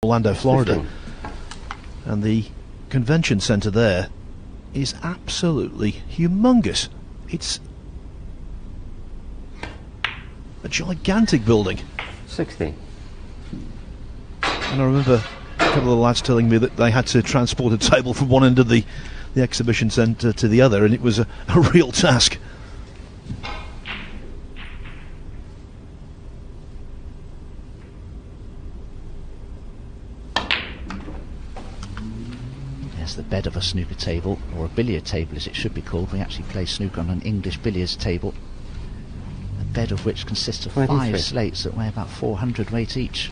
Orlando, Florida. 15. And the convention centre there is absolutely humongous. It's a gigantic building. 16. And I remember a couple of the lads telling me that they had to transport a table from one end of the exhibition centre to the other, and it was a real task. There's the bed of a snooker table, or a billiard table as it should be called. We actually play snooker on an English billiards table, a bed of which consists of 23. 5 slates that weigh about 400 weight each.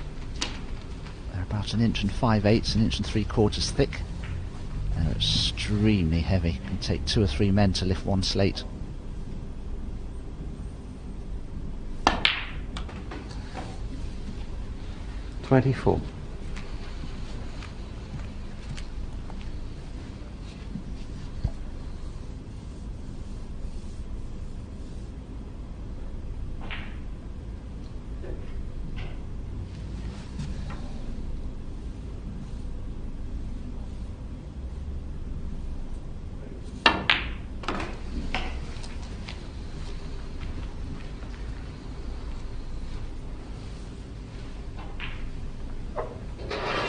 They're about 1 inch and 5/8, 1 inch and 3/4 thick. They're extremely heavy. It can take 2 or 3 men to lift one slate. $24.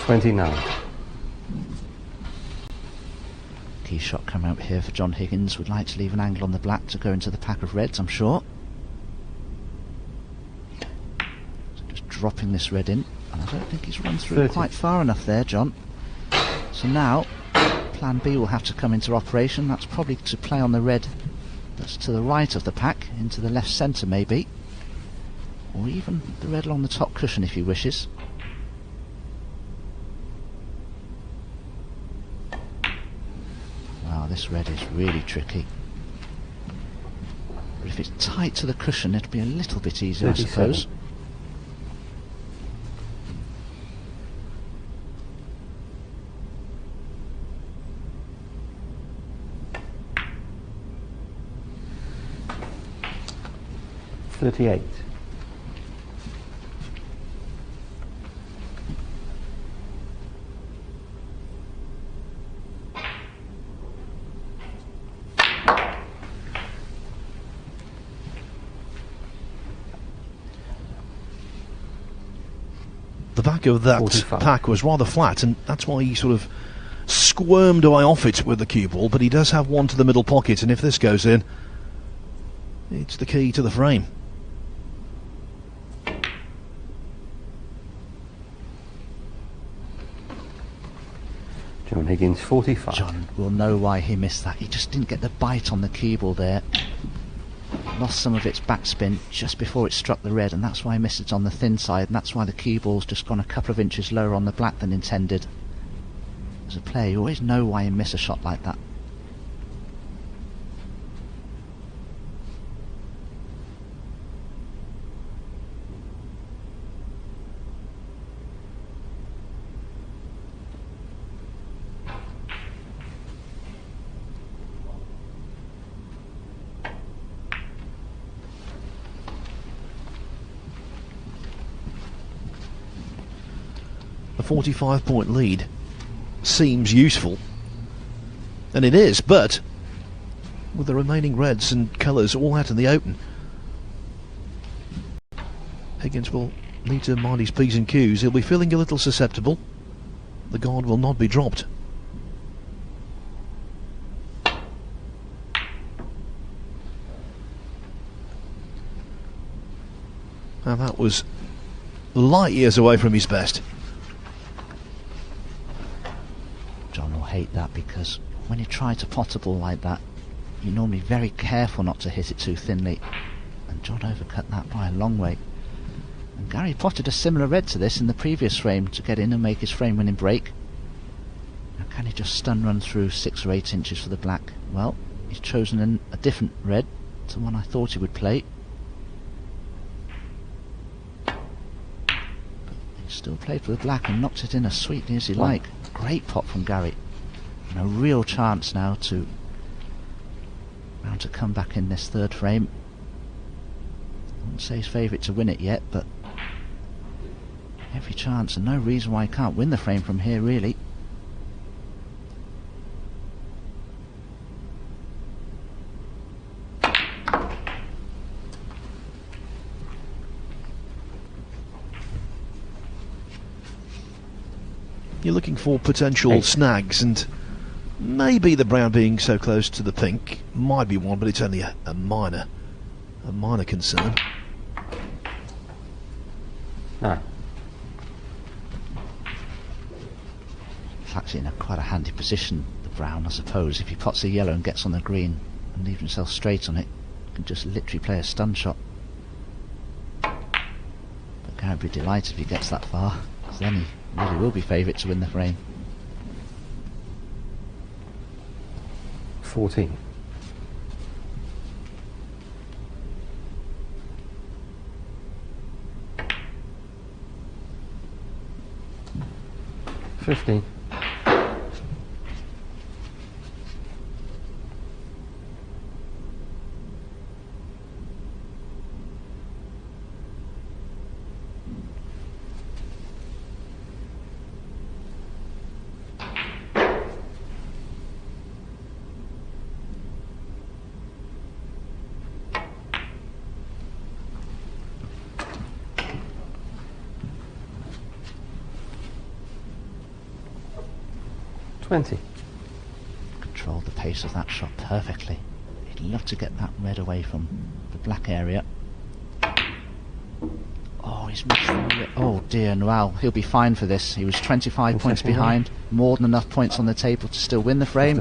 $29. Key shot come out here for John Higgins. Would like to leave an angle on the black to go into the pack of reds, I'm sure. So just dropping this red in, and I don't think he's run through 30. quite far enough there, John. So now plan B will have to come into operation. That's probably to play on the red that's to the right of the pack, into the left centre maybe, or even the red along the top cushion if he wishes. Wow, this red is really tricky. But if it's tight to the cushion, it'll be a little bit easier, 37. I suppose. $38. The back of that 45. pack was rather flat, and that's why he sort of squirmed away off it with the cue ball, but he does have one to the middle pocket, and if this goes in, it's the key to the frame. John Higgins, 45. John will know why he missed that. He just didn't get the bite on the cue ball there. Lost some of its backspin just before it struck the red, and that's why he missed it on the thin side, and that's why the cue ball's just gone a couple of inches lower on the black than intended. As a player, you always know why you miss a shot like that. A 45-point lead seems useful, and it is, but with the remaining reds and colours all out in the open, Higgins will need to mind his P's and Q's. He'll be feeling a little susceptible. The guard will not be dropped. And that was light years away from his best. John will hate that, because when you try to pot a ball like that, you're normally very careful not to hit it too thinly, and John overcut that by a long way. And Gary potted a similar red to this in the previous frame to get in and make his frame winning break. Now can he just stun run through 6 or 8 inches for the black? Well, he's chosen a different red to one I thought he would play. But he still played for the black and knocked it in as sweetly as he liked. Great pot from Gary, and a real chance now to come back in this third frame. I wouldn't say his favourite to win it yet, but Every chance, and no reason why he can't win the frame from here, really. You're looking for potential snags, and maybe the brown being so close to the pink might be one, but it's only a minor concern. No. It's actually in quite a handy position, the brown, I suppose. If he pots a yellow and gets on the green and leaves himself straight on it, he can just literally play a stun shot. But Gary will be delighted if he gets that far, because then he really will be favourite to win the frame. 14. 15. 20. Controlled the pace of that shot perfectly. He'd love to get that red away from the black area. Oh, he's missed it. Oh dear, well, he'll be fine for this. He was 25 points behind, more than enough points on the table to still win the frame,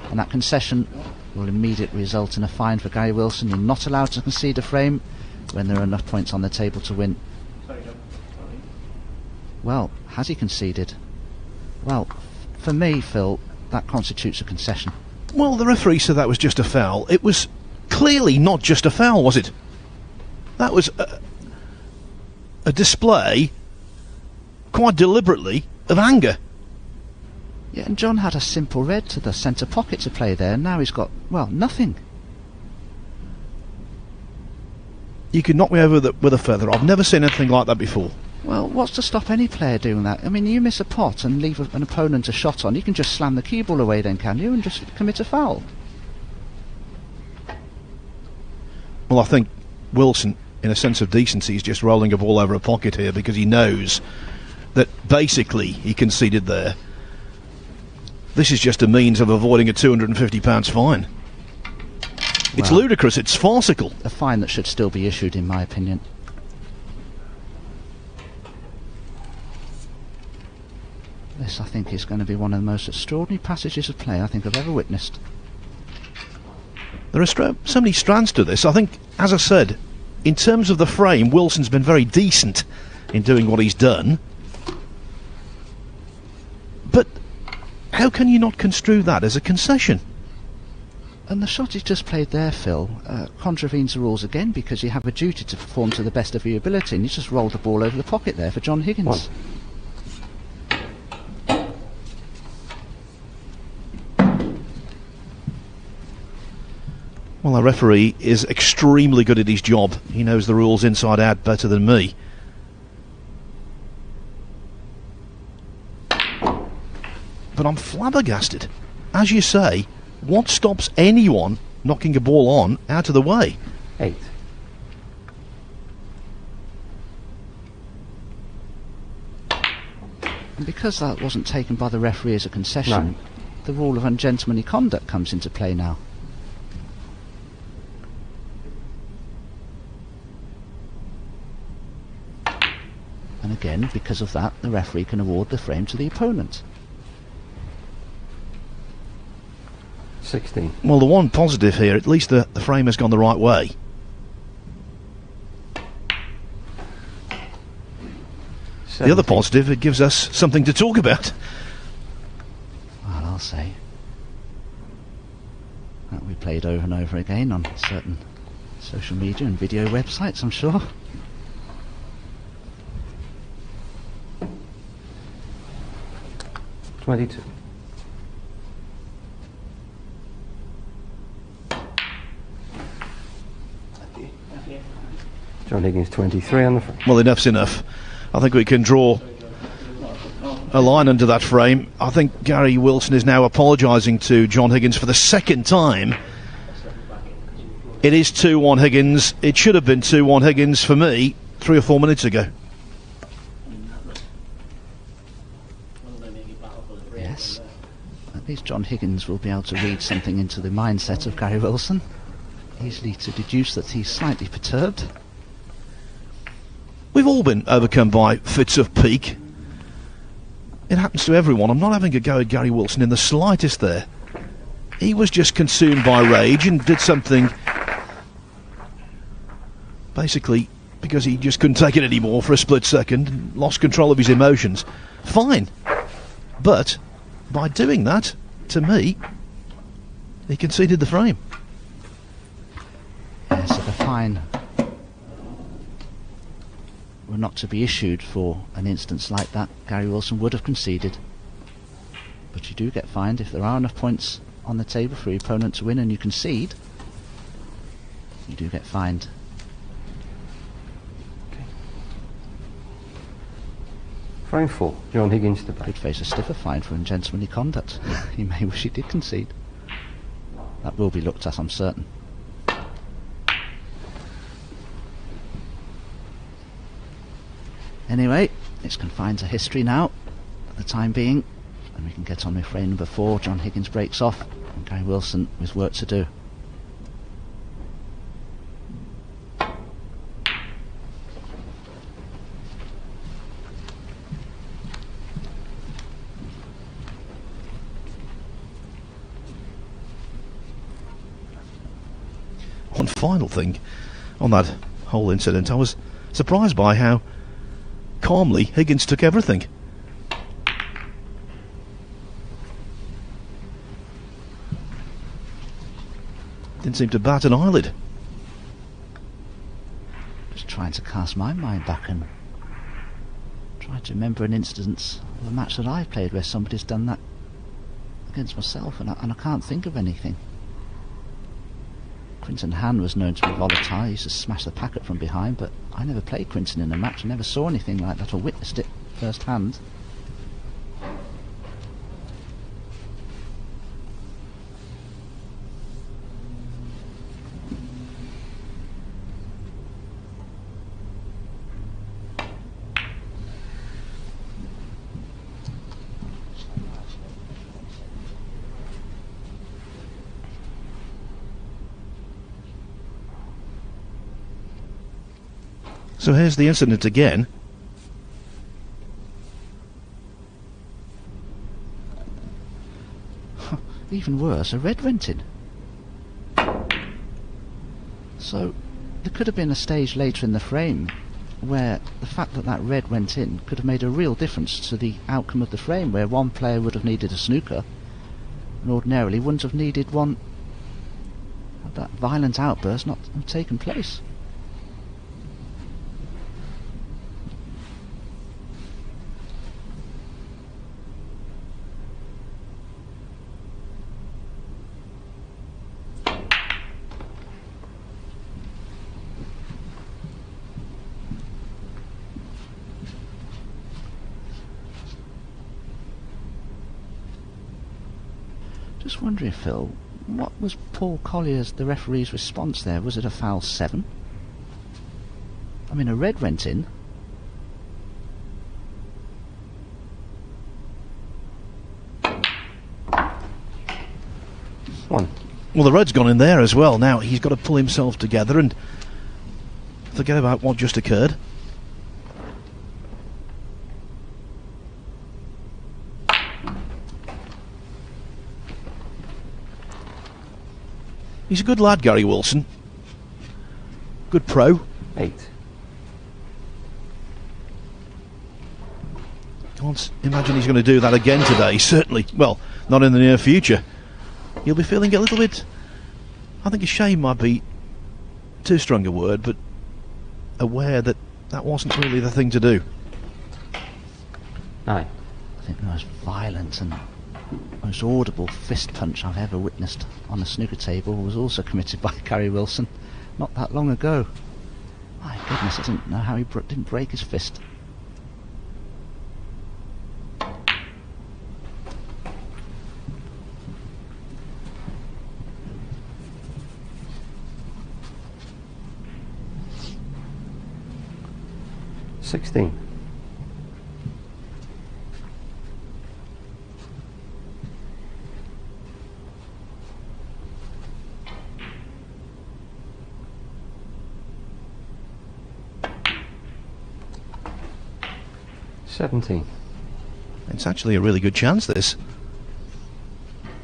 and that concession will immediately result in a fine for Gary Wilson. You're not allowed to concede a frame when there are enough points on the table to win. Well, has he conceded? Well, for me, Phil, that constitutes a concession. Well, the referee said that was just a foul. It was clearly not just a foul, was it? That was a display, quite deliberately, of anger. Yeah, and John had a simple red to the centre pocket to play there, and now he's got, well, nothing. You could knock me over with a feather. I've never seen anything like that before. Well, what's to stop any player doing that? I mean, you miss a pot and leave an opponent a shot on, you can just slam the cue ball away then, can you, and just commit a foul? Well, I think Wilson, in a sense of decency, is just rolling a ball over a pocket here because he knows that basically he conceded there. This is just a means of avoiding a £250 fine. It's ludicrous, it's farcical. A fine that should still be issued, in my opinion. This, I think, is going to be one of the most extraordinary passages of play I think I've ever witnessed. There are so many strands to this. I think, as I said, in terms of the frame, Wilson's been very decent in doing what he's done. But how can you not construe that as a concession? And the shot he's just played there, Phil, contravenes the rules again, because you have a duty to perform to the best of your ability, and you just rolled the ball over the pocket there for John Higgins. Well, our referee is extremely good at his job. He knows the rules inside out better than me. But I'm flabbergasted. As you say, what stops anyone knocking a ball on out of the way? 8. And because that wasn't taken by the referee as a concession, the rule of ungentlemanly conduct comes into play now. And again, because of that, the referee can award the frame to the opponent. 16. Well, the one positive here, at least the frame has gone the right way. 17. The other positive, it gives us something to talk about. Well, I'll say. That will be played over and over again on certain social media and video websites, I'm sure. 22. John Higgins 23 on the front. Well, enough's enough. I think we can draw a line under that frame. I think Gary Wilson is now apologising to John Higgins for the second time. It is 2-1 Higgins. It should have been 2-1 Higgins for me 3 or 4 minutes ago. Yes. At least John Higgins will be able to read something into the mindset of Gary Wilson. Easily to deduce that he's slightly perturbed. We've all been overcome by fits of pique. It happens to everyone. I'm not having a go at Gary Wilson in the slightest there. He was just consumed by rage and did something basically because he just couldn't take it anymore for a split second and lost control of his emotions. Fine. But by doing that, to me, he conceded the frame. Yes, if a fine were not to be issued for an instance like that, Gary Wilson would have conceded. But you do get fined if there are enough points on the table for your opponent to win and you concede. You do get fined. Okay. Frame 4, John Higgins to Could break. face a stiffer fine for ungentlemanly conduct. He may wish he did concede. That will be looked at, I'm certain. Anyway, it's confined to history now, for the time being, and we can get on with frame number 4. John Higgins breaks off, and Gary Wilson with work to do. One final thing on that whole incident, I was surprised by how calmly Higgins took everything. Didn't seem to bat an eyelid. Just trying to cast my mind back and try to remember an instance of a match that I've played where somebody's done that against myself, and I can't think of anything. Quinton Han was known to be volatile. He used to smash the packet from behind, but I never played Quinton in a match. I never saw anything like that or witnessed it firsthand. So here's the incident again. Even worse, a red went in. So there could have been a stage later in the frame where the fact that that red went in could have made a real difference to the outcome of the frame, where one player would have needed a snooker and ordinarily wouldn't have needed one, had that violent outburst not have taken place. Just wondering, Phil, what was Paul Collier's, the referee's, response there? Was it a foul 7? I mean, a red went in. One. Well, the red's gone in there as well. Now he's got to pull himself together and forget about what just occurred. He's a good lad, Gary Wilson. Good pro. 8. Can't imagine he's going to do that again today, certainly. Well, not in the near future. He'll be feeling a little bit, I think ashamed might be too strong a word, but aware that that wasn't really the thing to do. 9. I think the most violent and most audible fist punch I've ever witnessed on a snooker table was also committed by Gary Wilson not that long ago. My goodness, I didn't know how he didn't break his fist. 16. It's actually a really good chance, this.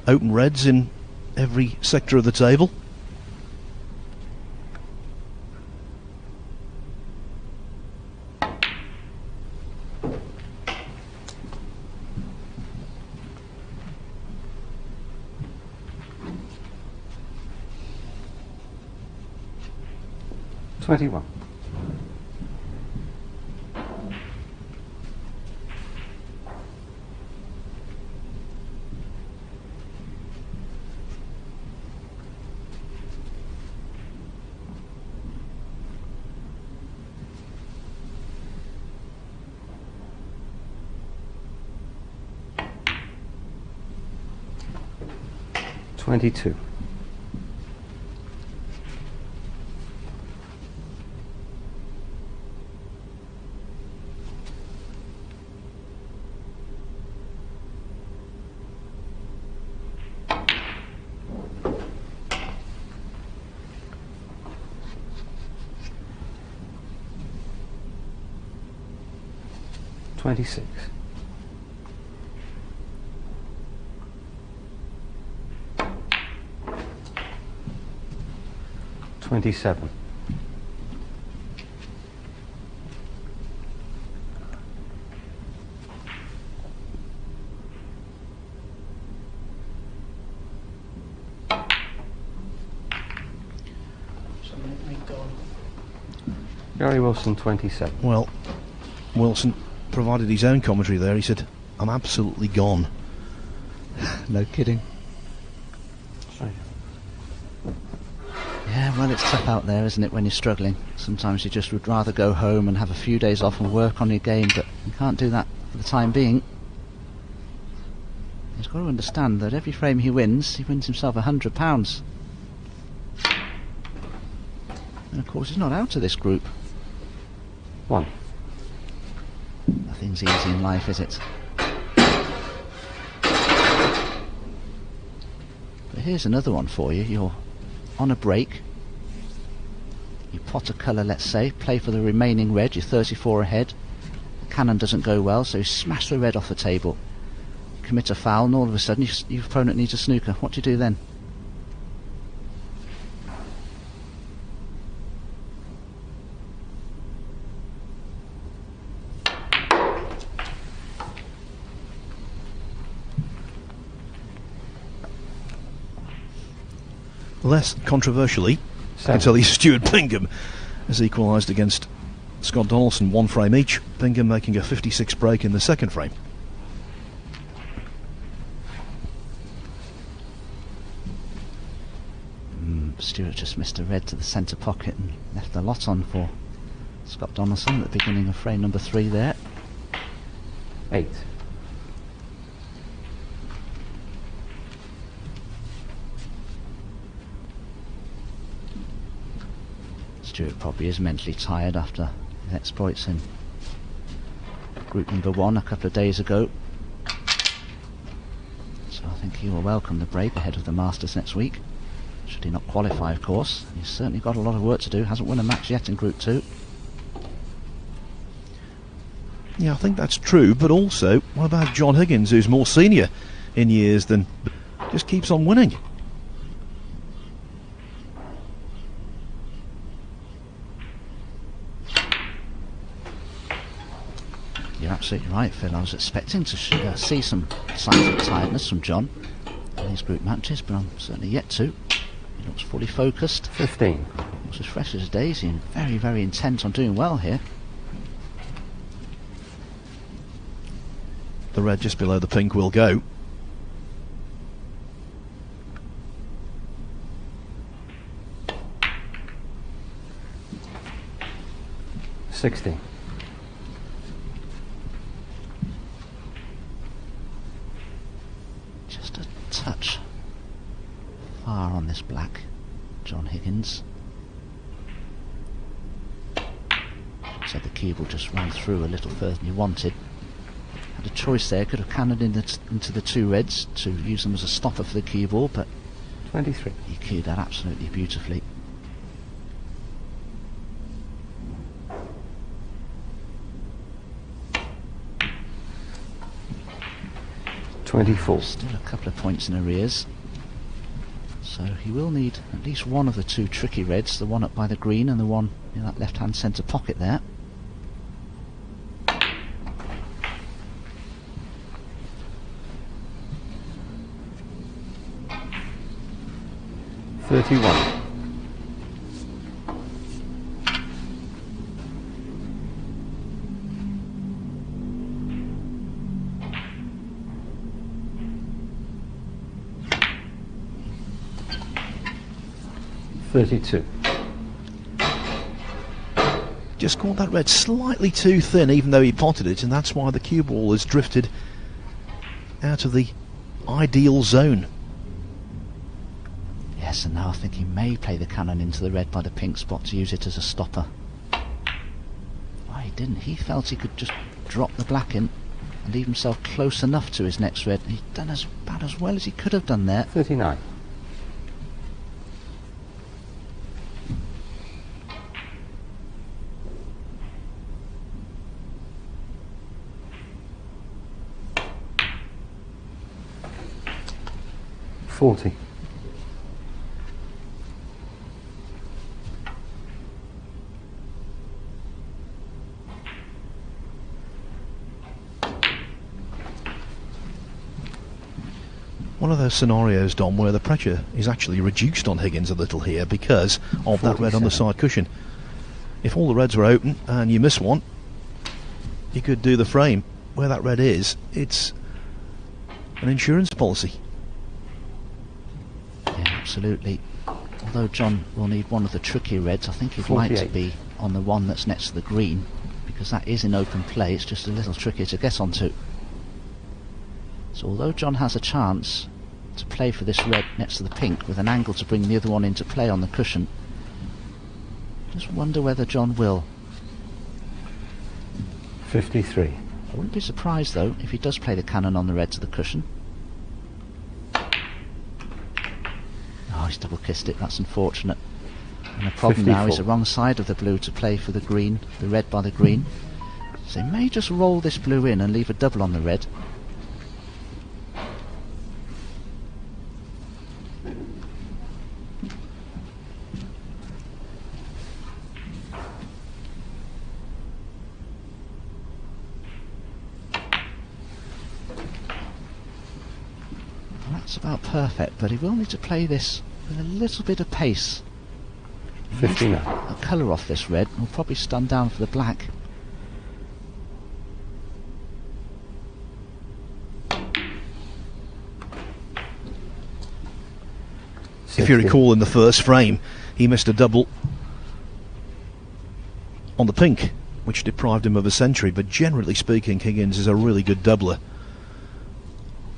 Open reds in every sector of the table. $21. $22. $26. $27. Gary Wilson, 27. Well, Wilson provided his own commentary there. He said, "I'm absolutely gone." No kidding. Sorry. Yeah, well, it's tough out there, isn't it, when you're struggling? Sometimes you just would rather go home and have a few days off and work on your game, but you can't do that for the time being. He's got to understand that every frame he wins himself £100. And of course, he's not out of this group. 1. Nothing's easy in life, is it? But here's another one for you. You're on a break. You pot a colour, let's say, play for the remaining red, you're 34 ahead. Cannon doesn't go well, so you smash the red off the table. Commit a foul, and all of a sudden your opponent needs a snooker. What do you do then? Less controversially, I can tell you Stuart Bingham has equalised against Scott Donaldson, 1 frame each. Bingham making a 56 break in the second frame. Stuart just missed a red to the centre pocket and left a lot on for Scott Donaldson at the beginning of frame number 3 there. 8. Stuart probably is mentally tired after his exploits in group number 1 a couple of days ago. So I think he will welcome the break ahead of the Masters next week. Should he not qualify, of course. He's certainly got a lot of work to do. Hasn't won a match yet in Group 2. Yeah, I think that's true, but also, what about John Higgins, who's more senior in years than... just keeps on winning? You're absolutely right, Phil. I was expecting to see some signs of tiredness from John in these group matches, but I'm certainly yet to. He looks fully focused. 15. Looks as fresh as a daisy and very, very intent on doing well here. The red just below the pink will go. $60. Just a touch far on this black, John Higgins. So the cue ball just ran through a little further than he wanted. Had a choice there, could have cannoned into the two reds to use them as a stopper for the cue ball, but 23. he cued that absolutely beautifully. $24. Still a couple of points in arrears. So he will need at least one of the two tricky reds, the one up by the green and the one in that left-hand centre pocket there. $31. $32. Just caught that red slightly too thin, even though he potted it, and that's why the cue ball has drifted out of the ideal zone. Yes, and now I think he may play the cannon into the red by the pink spot to use it as a stopper. Why he didn't. He felt he could just drop the black in and leave himself close enough to his next red. He'd done as about as well as he could have done there. 39. $40. One of those scenarios, Dom, where the pressure is actually reduced on Higgins a little here because of that red on the 47. side cushion. If all the reds were open and you miss one, you could do the frame. Where that red is, it's an insurance policy. Yeah, absolutely. Although John will need one of the tricky reds, I think he'd like to 48. be on the one that's next to the green, because that is in open play. It's just a little trickier to get onto. So although John has a chance to play for this red next to the pink with an angle to bring the other one into play on the cushion, just wonder whether John will. 53. I wouldn't be surprised though if he does play the cannon on the red to the cushion. Oh, he's double kissed it, that's unfortunate. And the problem now is 54. the wrong side of the blue to play for the green, the red by the green. So he may just roll this blue in and leave a double on the red. That's about perfect, but he will need to play this with a little bit of pace. 59. A colour off this red, will probably stun down for the black. If you recall in the first frame, he missed a double on the pink, which deprived him of a century, but generally speaking, Higgins is a really good doubler.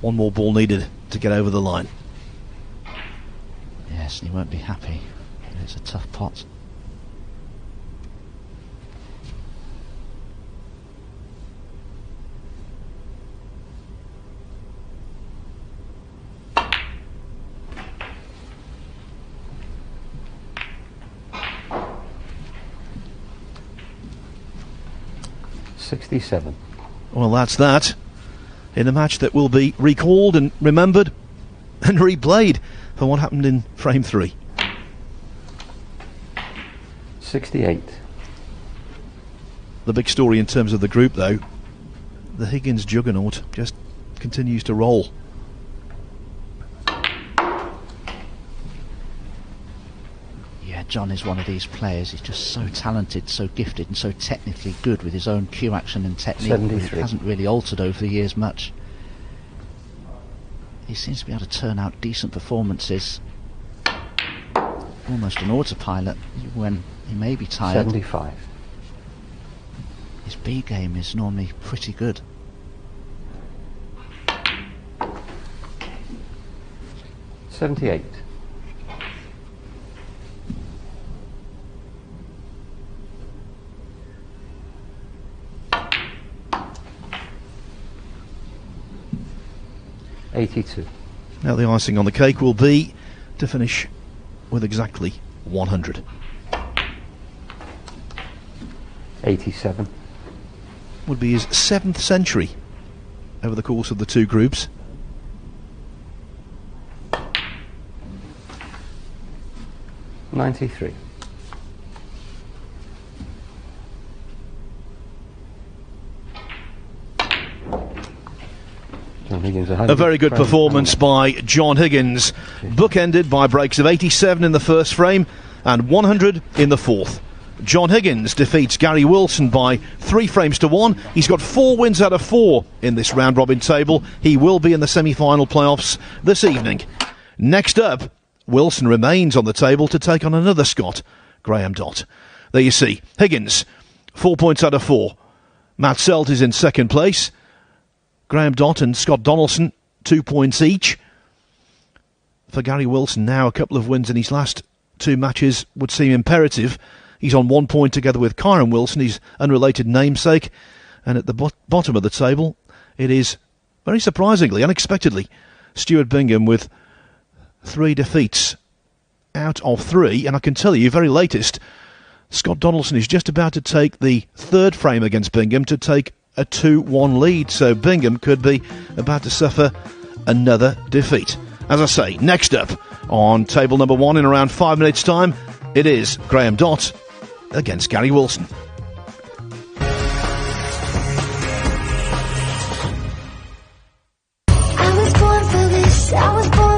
One more ball needed to get over the line. Yes, and he won't be happy. It's a tough pot. $67. Well, that's that. In a match that will be recalled and remembered and replayed for what happened in frame 3. 68. The big story in terms of the group, though, the Higgins juggernaut just continues to roll. Yeah, John is one of these players. He's just so talented, so gifted and so technically good with his own cue action and technique. 73. It hasn't really altered over the years much. He seems to be able to turn out decent performances. Almost an autopilot when he may be tired. 75. His B game is normally pretty good. $78. 82. Now the icing on the cake will be to finish with exactly 100. 87. Would be his 7th century over the course of the two groups. $93. John Higgins, A very good performance by John Higgins, bookended by breaks of 87 in the first frame and 100 in the fourth. John Higgins defeats Gary Wilson by 3 frames to 1. He's got 4 wins out of 4 in this round-robin table. He will be in the semi-final playoffs this evening. Next up, Wilson remains on the table to take on another Scot, Graham Dott. There you see, Higgins, 4 points out of 4. Matt Selt is in second place. Graham Dott and Scott Donaldson, 2 points each. For Gary Wilson now, a couple of wins in his last 2 matches would seem imperative. He's on 1 point together with Kyron Wilson, his unrelated namesake. And at the bottom of the table, it is, very surprisingly, unexpectedly, Stuart Bingham with 3 defeats out of 3. And I can tell you, very latest, Scott Donaldson is just about to take the 3rd frame against Bingham to take a 2-1 lead. So Bingham could be about to suffer another defeat. As I say, next up on table number 1 in around 5 minutes' time, it is Graham Dott against Gary Wilson. I was born for this, I was born